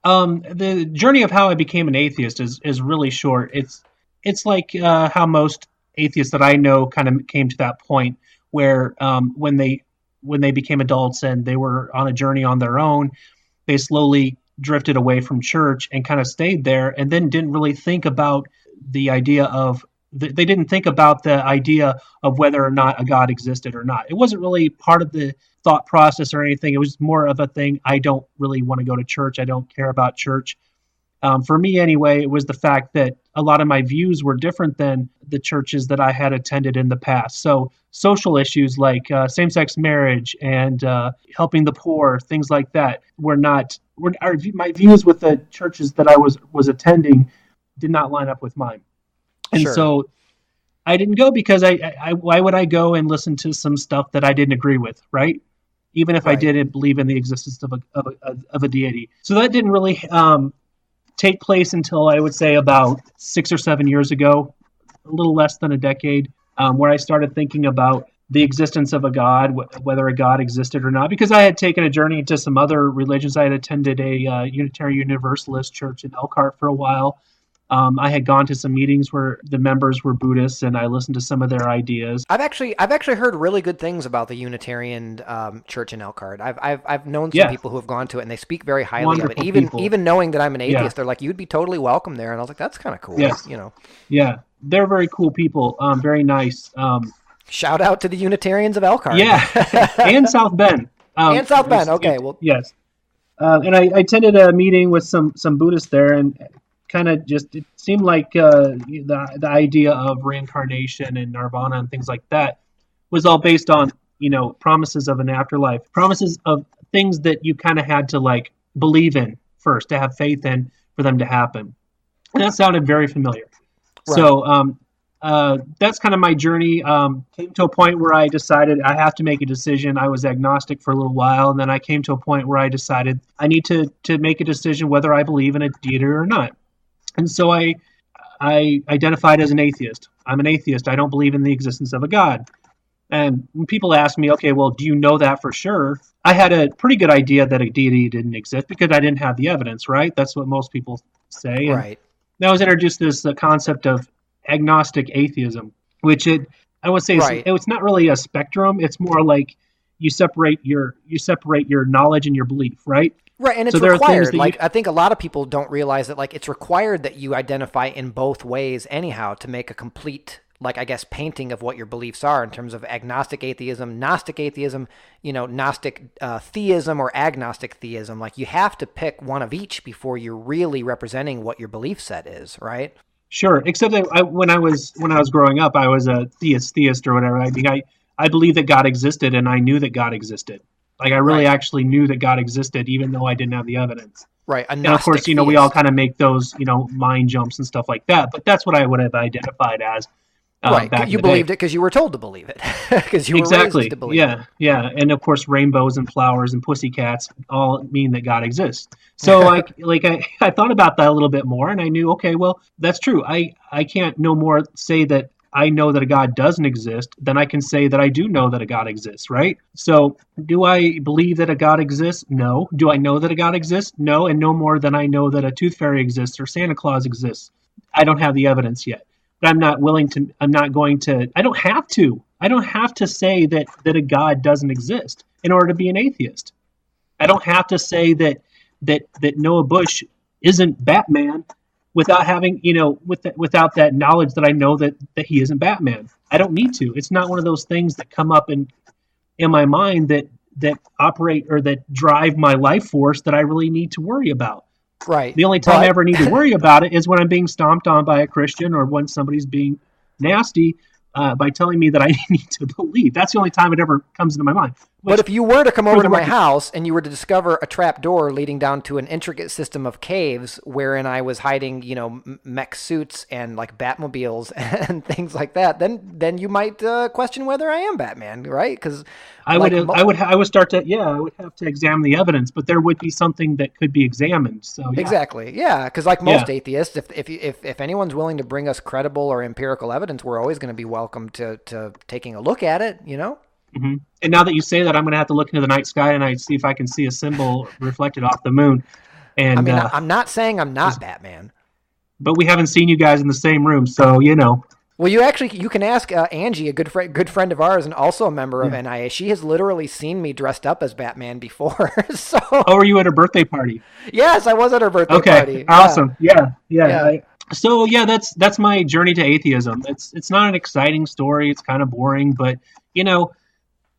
The journey of how I became an atheist is really short. It's like how most atheists that I know kind of came to that point where when they became adults and they were on a journey on their own, they slowly drifted away from church and kind of stayed there, and then didn't really think about the idea of they didn't think about the idea of whether or not a God existed or not. It wasn't really part of the thought process or anything. It was more of a thing. I don't really want to go to church. I don't care about church. For me anyway, it was the fact that a lot of my views were different than the churches that I had attended in the past. So social issues like same-sex marriage and helping the poor, things like that, my views with the churches that I was attending did not line up with mine. And Sure. so I didn't go because why would I go and listen to some stuff that I didn't agree with, right? Even if I Right. didn't believe in the existence of a deity. So that didn't really take place until I would say about 6 or 7 years ago, a little less than a decade, where I started thinking about the existence of a God, whether a God existed or not, because I had taken a journey into some other religions. I had attended a Unitarian Universalist church in Elkhart for a while. I had gone to some meetings where the members were Buddhists, and I listened to some of their ideas. I've actually heard really good things about the Unitarian church in Elkhart. I've known some people who have gone to it, and they speak very highly of it. Wonderful Even knowing that I'm an atheist, Yeah. they're like, you'd be totally welcome there. And I was like, that's kind of cool. Yes. You know, Yeah, they're very cool people, very nice. shout out to the Unitarians of Elkhart. Yeah, and South Bend. And South Bend. Okay, well, yes. And I attended a meeting with some Buddhists there, and kind of just it seemed like the idea of reincarnation and nirvana and things like that was all based on promises of an afterlife, promises of things that you kind of had to like believe in first, to have faith in for them to happen. And that sounded very familiar. Right. So that's kind of my journey. Came to a point where I decided I have to make a decision. I was agnostic for a little while, and then I came to a point where I decided I need to make a decision whether I believe in a deity or not. And so I identified as an atheist. I'm an atheist. I don't believe in the existence of a God. And when people ask me, okay, well, do you know that for sure? I had a pretty good idea that a deity didn't exist because I didn't have the evidence, right? That's what most people say. And right. I was introduced to this concept of agnostic atheism, which I would say Right. it's not really a spectrum. It's more like you separate your knowledge and your belief, right? Right, and it's So there are things required. that Like, I think a lot of people don't realize that, like, it's required that you identify in both ways anyhow to make a complete, like, I guess, painting of what your beliefs are in terms of agnostic atheism, Gnostic atheism, Gnostic theism, or agnostic theism. Like, you have to pick one of each before you're really representing what your belief set is, right? Sure, except that when I was growing up, I was a theist or whatever. I mean, I believed that God existed, and I knew that God existed. Like, I really actually knew that God existed, even though I didn't have the evidence. Right. And of course, we all kind of make those, mind jumps and stuff like that. But that's what I would have identified as. Right. Back You in the believed day. it because you were told to believe it. Because you were Exactly. raised to believe it. Yeah. And of course, rainbows and flowers and pussycats all mean that God exists. So I thought about that a little bit more, and I knew, okay, well, that's true. I can't no more say that I know that a God doesn't exist than I can say that I do know that a God exists, right? So do I believe that a God exists? No. Do I know that a God exists? No, and no more than I know that a tooth fairy exists or Santa Claus exists. I don't have the evidence yet. but I'm not going to, I don't have to say that a God doesn't exist in order to be an atheist. I don't have to say that Noah Bush isn't Batman without having, without that knowledge that I know that he isn't Batman. I don't need to. It's not one of those things that come up in my mind that operate or that drive my life force that I really need to worry about. Right. The only time I ever need to worry about it is when I'm being stomped on by a Christian, or when somebody's being nasty by telling me that I need to believe. That's the only time it ever comes into my mind. But if you were to come over to my house and you were to discover a trap door leading down to an intricate system of caves wherein I was hiding, mech suits and like Batmobiles and things like that, then you might question whether I am Batman, right? Because I would have to examine the evidence, but there would be something that could be examined. So yeah. Exactly, yeah. Because like most atheists, if anyone's willing to bring us credible or empirical evidence, we're always going to be welcome to taking a look at it. Mm-hmm. And now that you say that, I'm going to have to look into the night sky tonight, see if I can see a symbol reflected off the moon. And I mean, I'm not saying I'm not Batman, but we haven't seen you guys in the same room, so Well, you can ask Angie, a good friend of ours, and also a member of NIA. She has literally seen me dressed up as Batman before. So. Oh, were you at her birthday party? Yes, I was at her birthday party. Okay, awesome. Yeah. So that's my journey to atheism. It's not an exciting story. It's kind of boring, but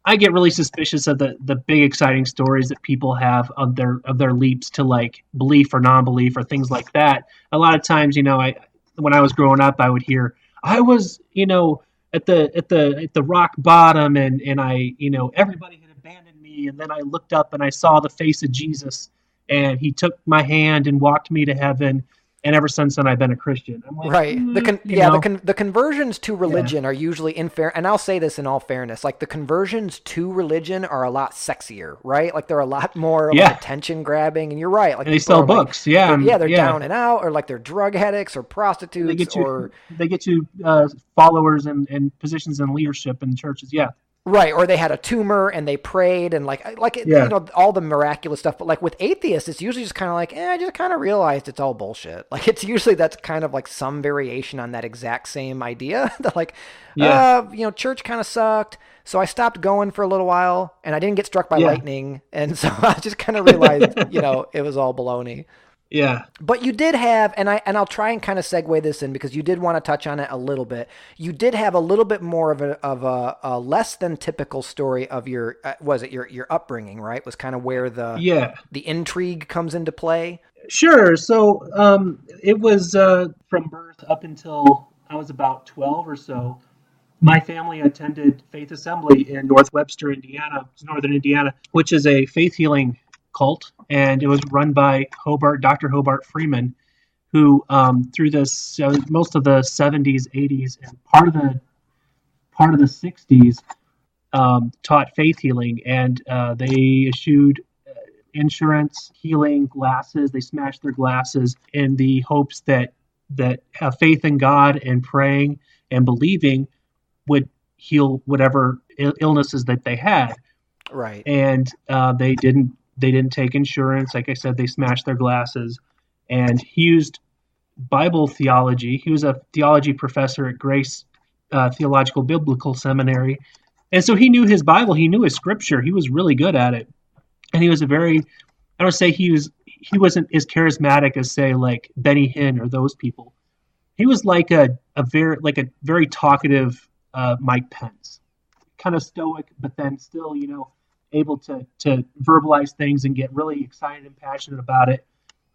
I get really suspicious of the big exciting stories that people have of their leaps to like belief or non-belief or things like that. A lot of times, when I was growing up, I would hear, I was, at the rock bottom and I, everybody had abandoned me. And then I looked up and I saw the face of Jesus and he took my hand and walked me to heaven. And ever since then, I've been a Christian. I'm like, right. The conversions to religion are usually and I'll say this in all fairness, like the conversions to religion are a lot sexier, right? Like they're a lot more like attention grabbing. And you're right. Like and they sell books. Like, they're down and out, or like they're drug addicts or prostitutes. They get you followers and positions in leadership in churches. Yeah. Right, or they had a tumor and they prayed and all the miraculous stuff. But like with atheists, it's usually just kind of like, I just kind of realized it's all bullshit. Like it's usually that's kind of like some variation on that exact same idea. That like, church kind of sucked, so I stopped going for a little while, and I didn't get struck by lightning, and so I just kind of realized, it was all baloney. Yeah. But you did have, and I'll try and kind of segue this in because you did want to touch on it a little bit. You did have a little bit more of a less than typical story of your your upbringing, right? Was kind of where the intrigue comes into play. Sure. So it was from birth up until I was about 12 or so. My family attended Faith Assembly in North Webster, Indiana, northern Indiana, which is a faith healing cult, and it was run by Dr. Hobart Freeman, who through this most of the 70s, 80s, and part of the 60s taught faith healing, and they issued insurance healing glasses. They smashed their glasses in the hopes that have faith in God and praying and believing would heal whatever illnesses that they had. Right. And they didn't take insurance. Like I said, they smashed their glasses, and he used Bible theology. He was a theology professor at Grace Theological Biblical Seminary. And so he knew his Bible. He knew his scripture. He was really good at it. And he was I don't say he wasn't as charismatic as, say, like Benny Hinn or those people. He was like a very talkative Mike Pence, kind of stoic, but then still, able to verbalize things and get really excited and passionate about it,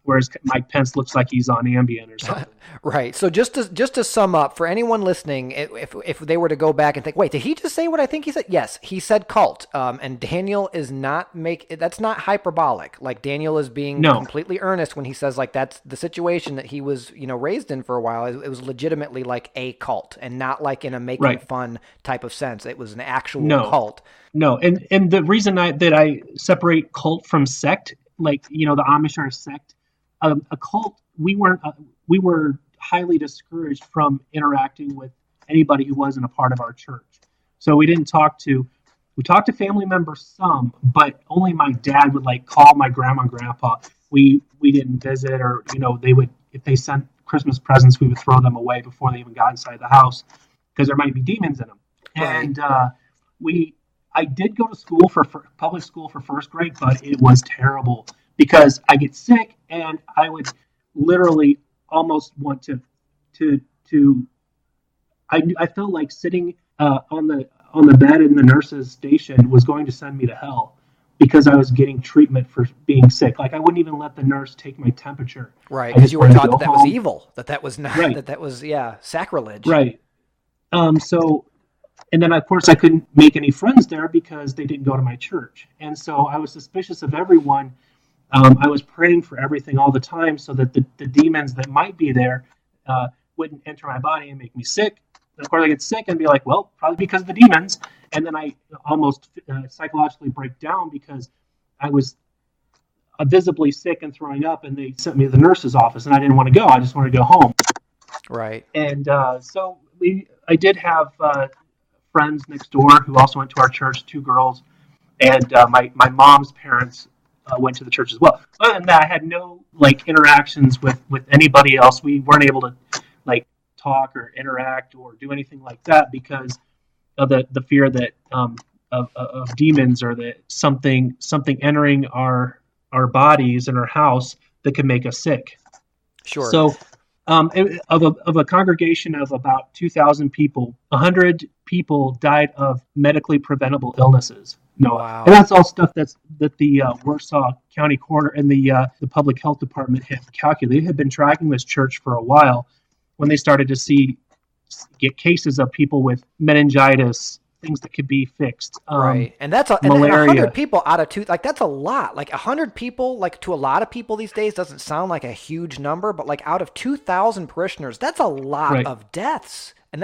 whereas Mike Pence looks like he's on Ambien or something. Right. So just to sum up, for anyone listening, if they were to go back and think, wait, did he just say what I think he said? Yes, he said cult. And Daniel is that's not hyperbolic. Like Daniel is being completely earnest when he says like that's the situation that he was, raised in for a while. It was legitimately like a cult, and not like in a making fun type of sense. It was an actual cult. No, and the reason that I separate cult from sect, like the Amish are a sect. A cult, we were highly discouraged from interacting with anybody who wasn't a part of our church. So we talked to family members some, but only my dad would like call my grandma and grandpa. We didn't visit, or they would, if they sent Christmas presents, we would throw them away before they even got inside the house because there might be demons in them. Right. And I did go to school for public school for first grade, but it was terrible because I get sick and I would literally almost want to I felt like sitting on the bed in the nurse's station was going to send me to hell because I was getting treatment for being sick. Like I wouldn't even let the nurse take my temperature. Right, because you were taught that was evil, that was not, right. that was sacrilege. Right. So, and then of course I couldn't make any friends there because they didn't go to my church, and so I was suspicious of everyone. I was praying for everything all the time so that the demons that might be there wouldn't enter my body and make me sick. And of course, I get sick and be like, well, probably because of the demons. And then I almost psychologically break down because I was visibly sick and throwing up, and they sent me to the nurse's office, and I didn't want to go. I just wanted to go home. Right. And so I did have friends next door who also went to our church, 2 girls, and my mom's parents went to the church as well. Other than that, I had no interactions with anybody else. We weren't able to talk or interact or do anything like that because of the fear that of demons, or that something entering our bodies and our house that could make us sick. Sure. So of a congregation of about 2,000 people, 100 people died of medically preventable illnesses. No, wow. And that's all stuff that the Warsaw County Coroner and the Public Health Department had calculated. They had been tracking this church for a while when they started to get cases of people with meningitis, things that could be fixed. Right, and that's malaria. And 100 people out of 2, that's a lot. 100 people, to a lot of people these days, doesn't sound like a huge number, but out of 2,000 parishioners, that's a lot right. of deaths. And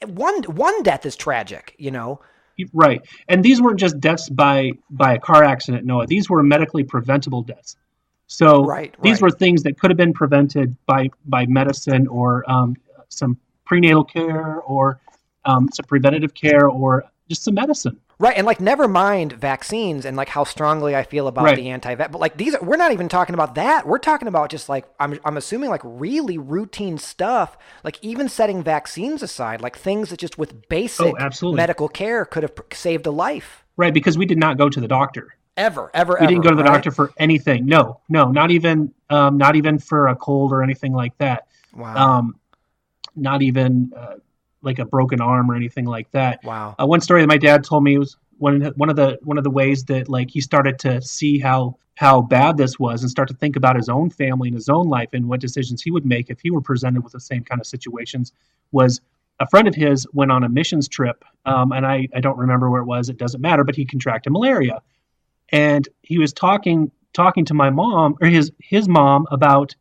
one death is tragic, Right, and these weren't just deaths by a car accident, Noah. These were medically preventable deaths. So these were things that could have been prevented by medicine or some prenatal care or some preventative care or just some medicine. Right, and never mind vaccines and how strongly I feel about the anti-vax. But we're not even talking about that. We're talking about just I'm assuming really routine stuff. Even setting vaccines aside, things that just with basic medical care could have saved a life. Right, because we did not go to the doctor. Ever. We didn't go to the doctor for anything. No, not even for a cold or anything like that. Wow. Not even a broken arm or anything like that. Wow. One story that my dad told me was one of the ways that he started to see how bad this was and start to think about his own family and his own life and what decisions he would make if he were presented with the same kind of situations. Was a friend of his went on a missions trip, and I don't remember where it was. It doesn't matter, but he contracted malaria. And he was talking to my mom or his mom about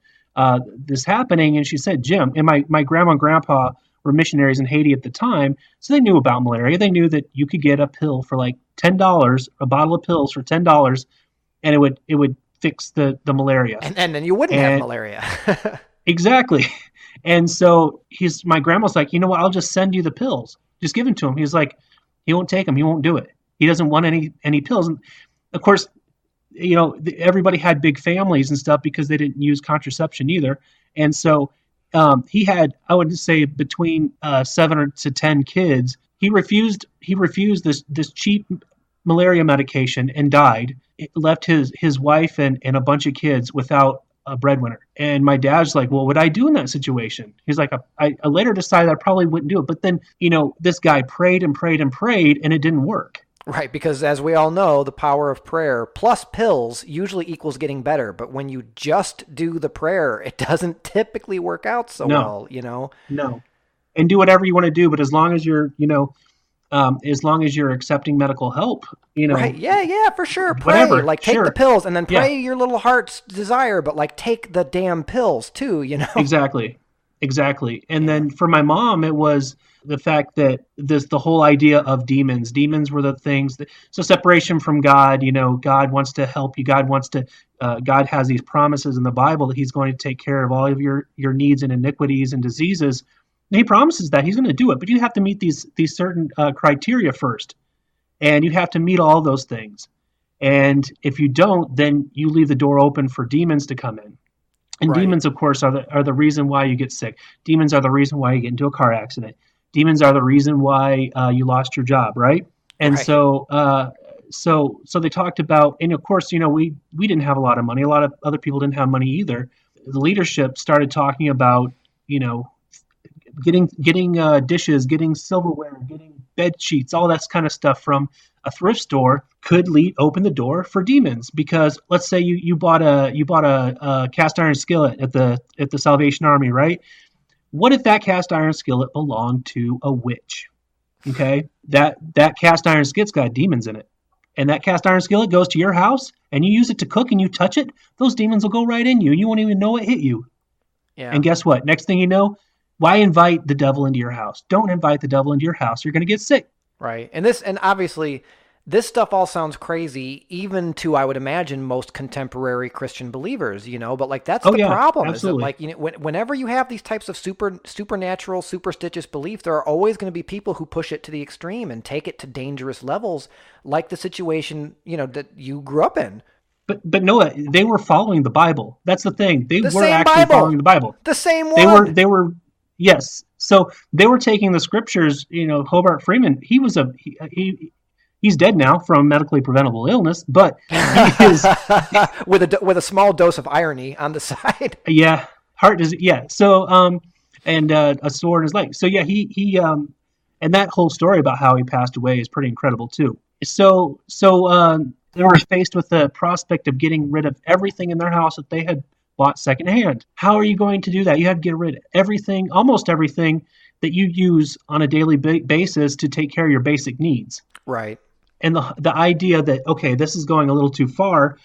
this happening, and she said, Jim, and my grandma and grandpa were missionaries in Haiti at the time, so they knew about malaria. They knew that you could get a pill for $10, a bottle of pills for $10, and it would fix the malaria. And then you wouldn't have malaria. Exactly. And so my grandma's like, you know what? I'll just send you the pills. Just give them to him. He's like, he won't take them. He won't do it. He doesn't want any pills. And of course, everybody had big families and stuff because they didn't use contraception either. And so he had, I would say, between 7 to 10 kids. He refused this cheap malaria medication and died. It left his wife and a bunch of kids without a breadwinner. And my dad's like, well, what would I do in that situation? He's like, I later decided I probably wouldn't do it. But then, this guy prayed and prayed and prayed, and it didn't work. Right, because as we all know, the power of prayer plus pills usually equals getting better. But when you just do the prayer, it doesn't typically work out so well, No, and do whatever you want to do, but as long as you're, as long as you're accepting medical help, Right, yeah, for sure. Pray, whatever. Take the pills and then pray your little heart's desire, but take the damn pills too, Exactly. And then for my mom, it was the fact that the whole idea of demons were the things so separation from God, God wants to help you. God has these promises in the Bible that he's going to take care of all of your needs and iniquities and diseases. And he promises that he's going to do it, but you have to meet these certain criteria first. And you have to meet all those things. And if you don't, then you leave the door open for demons to come in. And Right. demons, of course, are the reason why you get sick. Demons are the reason why you get into a car accident. Demons are the reason why you lost your job, right? And Right. so they talked about, and of course, we didn't have a lot of money. A lot of other people didn't have money either. The leadership started talking about, getting dishes, getting silverware, getting bed sheets, all that kind of stuff from a thrift store could open the door for demons. Because let's say you bought a cast iron skillet at the Salvation Army, right? What if that cast iron skillet belonged to a witch? Okay, that cast iron skillet's got demons in it, and that cast iron skillet goes to your house, and you use it to cook, and you touch it, those demons will go right in you. You won't even know it hit you. Yeah. And guess what? Next thing you know, why invite the devil into your house? Don't invite the devil into your house. You're going to get sick. Right. And obviously this stuff all sounds crazy, even to, I would imagine, most contemporary Christian believers, but like that's the problem. Absolutely. Is that, like, whenever you have these types of supernatural, superstitious beliefs, there are always going to be people who push it to the extreme and take it to dangerous levels, like the situation, that you grew up in. But Noah, they were following the Bible. That's the thing. They were actually Bible. Following the Bible. The same one. They were yes. So they were taking the scriptures. Hobart Freeman. He's dead now from medically preventable illness, but he is with a small dose of irony on the side. Yeah, heart disease. Yeah. So and a sore in his leg. So yeah, he and that whole story about how he passed away is pretty incredible too. So they were faced with the prospect of getting rid of everything in their house that they had bought secondhand. How are you going to do that? You have to get rid of everything, almost everything that you use on a daily basis to take care of your basic needs. Right. And the idea that, okay, this is going a little too far,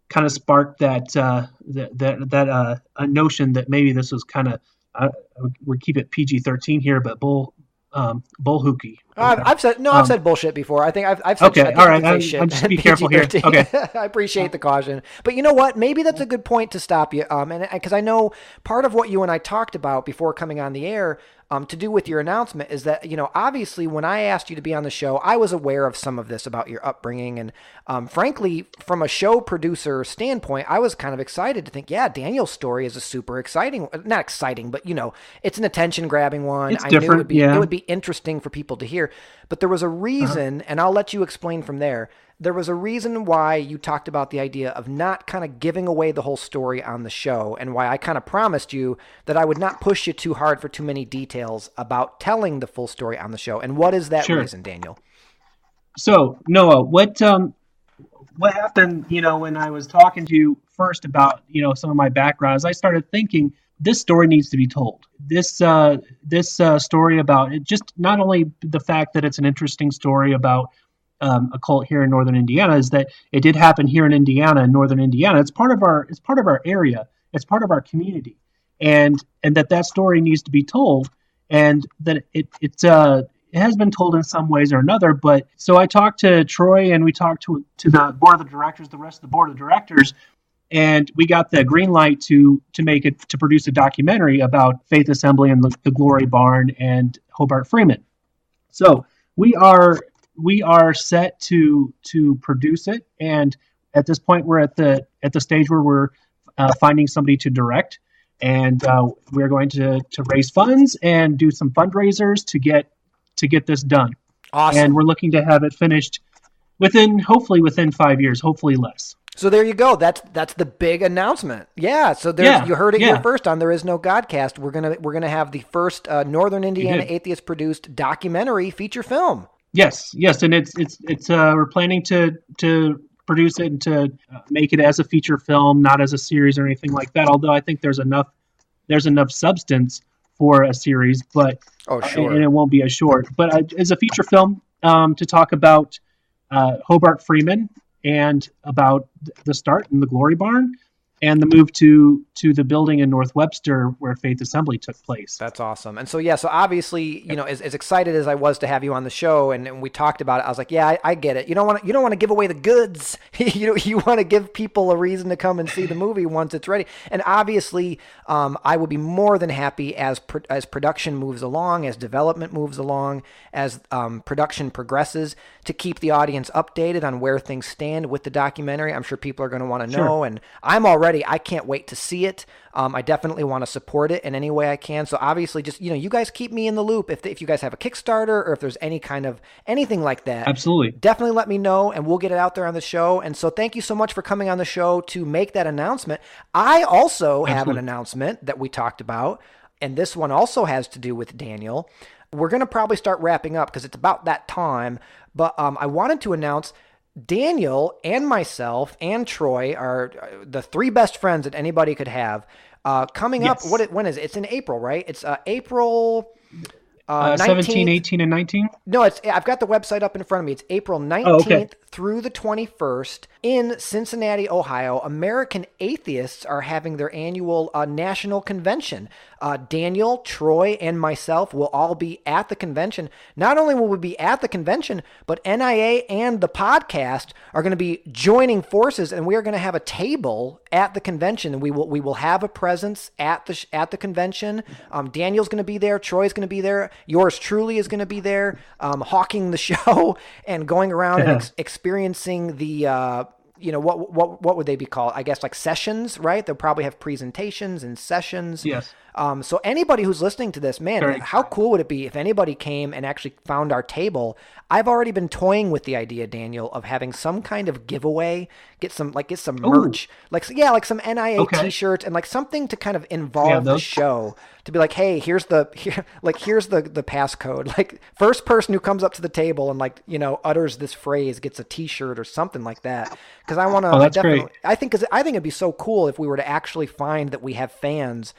kind of sparked that a notion that maybe this was kind of we keep it PG-13 here, but bull hooky. I've said bullshit before. I think I've said okay. Shit. All right, I'm just be careful here. Okay. I appreciate the caution, but you know what? Maybe that's a good point to stop you. And because I know part of what you and I talked about before coming on the air, to do with your announcement is that, obviously when I asked you to be on the show, I was aware of some of this about your upbringing. And frankly, from a show producer standpoint, I was kind of excited to think, yeah, Daniel's story is a super exciting, not exciting, but it's an attention grabbing one. It's different. It would be interesting for people to hear, but there was a reason, and I'll let you explain from there. There was a reason why you talked about the idea of not kind of giving away the whole story on the show, and why I kind of promised you that I would not push you too hard for too many details about telling the full story on the show. And what is that reason, Daniel? So, Noah, what happened, when I was talking to you first about, some of my backgrounds, I started thinking this story needs to be told. This story about it, just not only the fact that it's an interesting story about a cult here in northern Indiana, is that it did happen here in Indiana, in northern Indiana. It's part of our area. It's part of our community, and that story needs to be told, and that it has been told in some ways or another. But so I talked to Troy, and we talked to the board of directors, the rest of the board of directors, and we got the green light to produce a documentary about Faith Assembly and the Glory Barn and Hobart Freeman. So we are set to produce it, and at this point we're at the stage where we're finding somebody to direct, and we're going to raise funds and do some fundraisers to get this done. Awesome. And we're looking to have it finished hopefully within 5 years, hopefully less. So there you go. That's the big announcement. Yeah. So you heard it here first on There Is No Godcast. We're gonna have the first Northern Indiana Atheist produced documentary feature film. Yes, and it's we're planning to produce it and to make it as a feature film, not as a series or anything like that. Although I think there's enough substance for a series, but sure, and it won't be as short. But as a feature film to talk about Hobart Freeman and about the start in the Glory Barn and the move to the building in North Webster where Faith Assembly took place. That's awesome. And so, so obviously, as excited as I was to have you on the show and we talked about it, I was like, yeah, I get it. You don't want to give away the goods. You want to give people a reason to come and see the movie once it's ready. And obviously, I would be more than happy as production moves along, as development moves along, as production progresses, to keep the audience updated on where things stand with the documentary. I'm sure people are going to want to know. And I'm already already. I can't wait to see it. I definitely want to support it in any way I can. So obviously, just you guys keep me in the loop. If you guys have a Kickstarter or if there's any kind of anything like that, absolutely, definitely let me know, and we'll get it out there on the show. And so thank you so much for coming on the show to make that announcement. I also have an announcement that we talked about, and this one also has to do with Daniel. We're going to probably start wrapping up because it's about that time. But I wanted to announce Daniel and myself and Troy are the three best friends that anybody could have. Coming up, when is it? It's in April, right? It's April 17, 18, and 19? No, I've got the website up in front of me. It's April 19th through the 21st in Cincinnati, Ohio. American Atheists are having their annual national convention. Daniel, Troy, and myself will all be at the convention. Not only will we be at the convention, but NIA and the podcast are going to be joining forces, and we are going to have a table at the convention, and we will have a presence at the convention. Daniel's going to be there. Troy's going to be there. Yours truly is going to be there, hawking the show and going around and experiencing the what would they be called? I guess like sessions, right? They'll probably have presentations and sessions. Yes. So anybody who's listening to this, man, how cool would it be if anybody came and actually found our table? I've already been toying with the idea, Daniel, of having some kind of giveaway, get some merch, like some NIA t-shirts and like something to kind of involve the show, to be like, hey, here's the passcode. Like, first person who comes up to the table and utters this phrase gets a t-shirt or something like that. Because I want to, I think it'd be so cool if we were to actually find that we have fans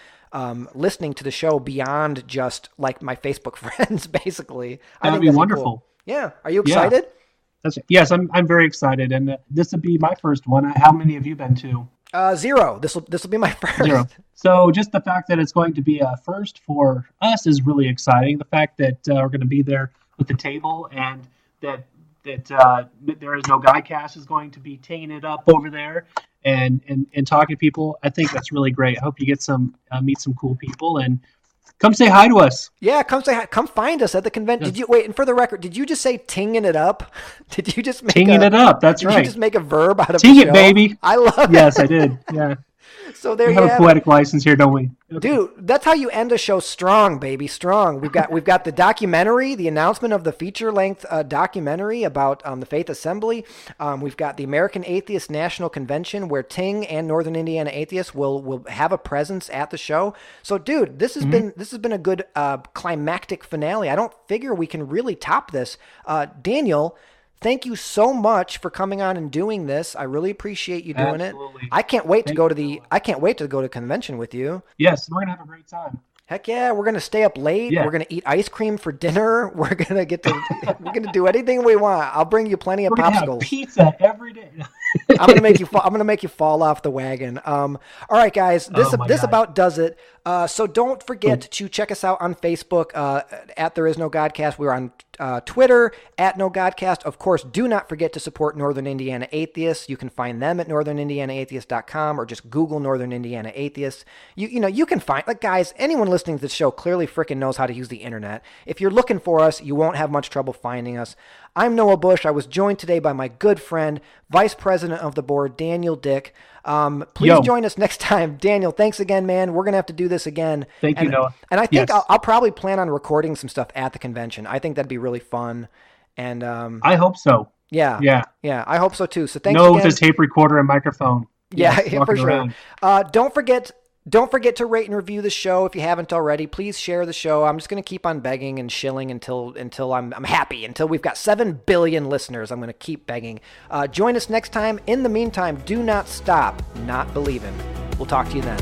listening to the show beyond just like my Facebook friends, basically. That'd be wonderful. Cool. Yeah. Are you excited? Yes, I'm very excited, and this will be my first one. How many have you been to? 0. This will be my first. 0. So just the fact that it's going to be a first for us is really exciting. The fact that we're going to be there with the table, and that There Is No Godcast is going to be taking it up over there and talking to people. I think that's really great. I hope you get meet some cool people and come say hi to us. Yeah, come say hi. Come find us at the convention. Yes. And for the record, did you just say tinging it up? Did you just make tinging it up? That's right. Did you just make a verb out of ting the it, show? Baby. I love it. Yes, I did. Yeah. So there we you have a poetic license here, don't we? Okay. Dude, that's how you end a show strong, baby, strong. We've got the documentary, the announcement of the feature-length documentary about the Faith Assembly. We've got the American Atheist National Convention, where Ting and Northern Indiana Atheists will have a presence at the show. So, dude, this has been a good climactic finale. I don't figure we can really top this. Daniel, thank you so much for coming on and doing this. I really appreciate you doing it. I can't wait to go to the convention with you. Yes, we're gonna have a great time. Heck yeah, we're gonna stay up late. Yeah. We're gonna eat ice cream for dinner. We're gonna do anything we want. I'll bring you plenty of popsicles. Have pizza every day. I'm gonna make you fall off the wagon. All right, guys, this about does it. So don't forget to check us out on Facebook at There Is No Godcast. We're on Twitter at No Godcast. Of course, do not forget to support Northern Indiana Atheists. You can find them at northernindianaatheist.com or just Google Northern Indiana Atheists. You can find, guys, anyone listening to this show clearly freaking knows how to use the internet. If you're looking for us, you won't have much trouble finding us. I'm Noah Bush. I was joined today by my good friend, Vice President of the Board, Daniel Dick. Please join us next time. Daniel, thanks again, man. We're going to have to do this again. Thank you, Noah. And I think I'll probably plan on recording some stuff at the convention. I think that'd be really fun. And I hope so. Yeah. I hope so too. So thanks again. with a tape recorder and microphone. Yeah, for sure. Don't forget to rate and review the show if you haven't already. Please share the show. I'm just going to keep on begging and shilling until I'm happy. Until we've got 7 billion listeners, I'm going to keep begging. Join us next time. In the meantime, do not stop not believing. We'll talk to you then.